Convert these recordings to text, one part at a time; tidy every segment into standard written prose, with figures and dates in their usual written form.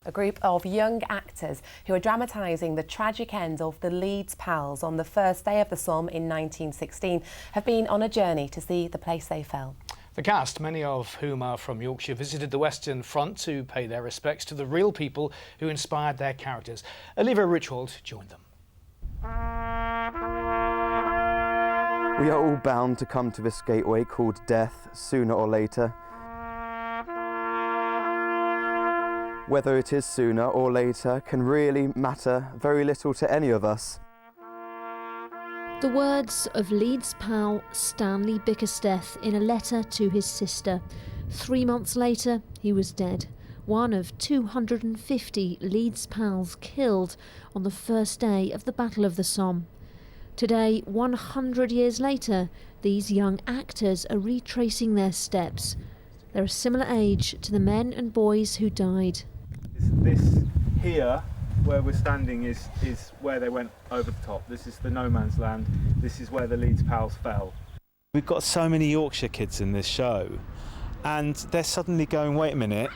A group of young actors who are dramatising the tragic end of the Leeds Pals on the first day of the Somme in 1916 have been on a journey to see the place they fell. The cast, many of whom are from Yorkshire, visited the Western Front to pay their respects to the real people who inspired their characters. Olivia Richwald joined them. We are all bound to come to this gateway called death sooner or later. Whether it is sooner or later can really matter very little to any of us. The words of Leeds pal Stanley Bickersteth in a letter to his sister. 3 months later, he was dead. One of 250 Leeds pals killed on the first day of the Battle of the Somme. Today, 100 years later, these young actors are retracing their steps. They're a similar age to the men and boys who died. This here, where we're standing, is where they went over the top. This is the no man's land. This is where the Leeds Pals fell. We've got so many Yorkshire kids in this show, and they're suddenly going, wait a minute,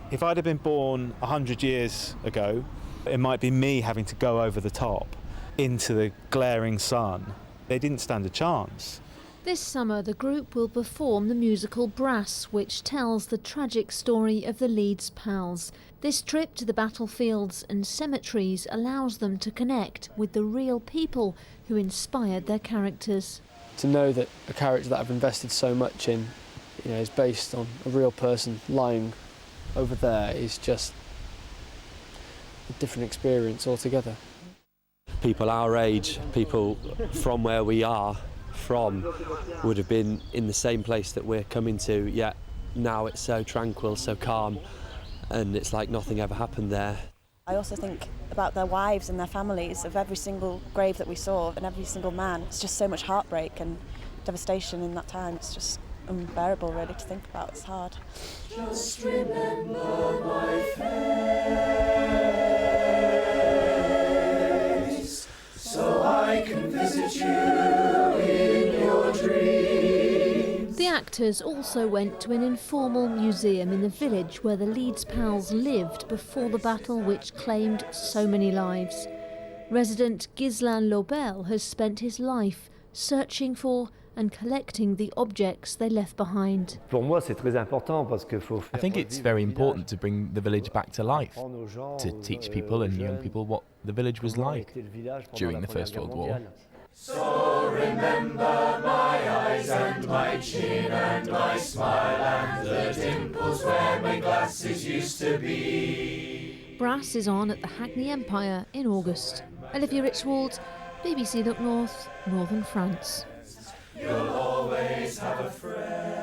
if I'd have been born 100 years ago, it might be me having to go over the top into the glaring sun. They didn't stand a chance. This summer, the group will perform the musical Brass, which tells the tragic story of the Leeds Pals. This trip to the battlefields and cemeteries allows them to connect with the real people who inspired their characters. To know that a character that I've invested so much in, is based on a real person lying over there is just a different experience altogether. People our age, people from where we are from, would have been in the same place that we're coming to, yet now it's so tranquil, so calm, and it's like nothing ever happened there. I also think about their wives and their families, of every single grave that we saw and every single man. It's just so much heartbreak and devastation in that time. It's just unbearable really to think about. It's hard. Just remember my face, so I can visit you in your dreams. The actors also went to an informal museum in the village where the Leeds Pals lived before the battle which claimed so many lives. Resident Ghislain Lobel has spent his life searching for and collecting the objects they left behind. I think it's very important to bring the village back to life, to teach people and young people what the village was like during the First World War. So remember my eyes and my chin and my smile and the dimples where my glasses used to be. Brass is on at the Hackney Empire in August. Olivia Richwald, BBC Look North, Northern France. You'll always have a friend.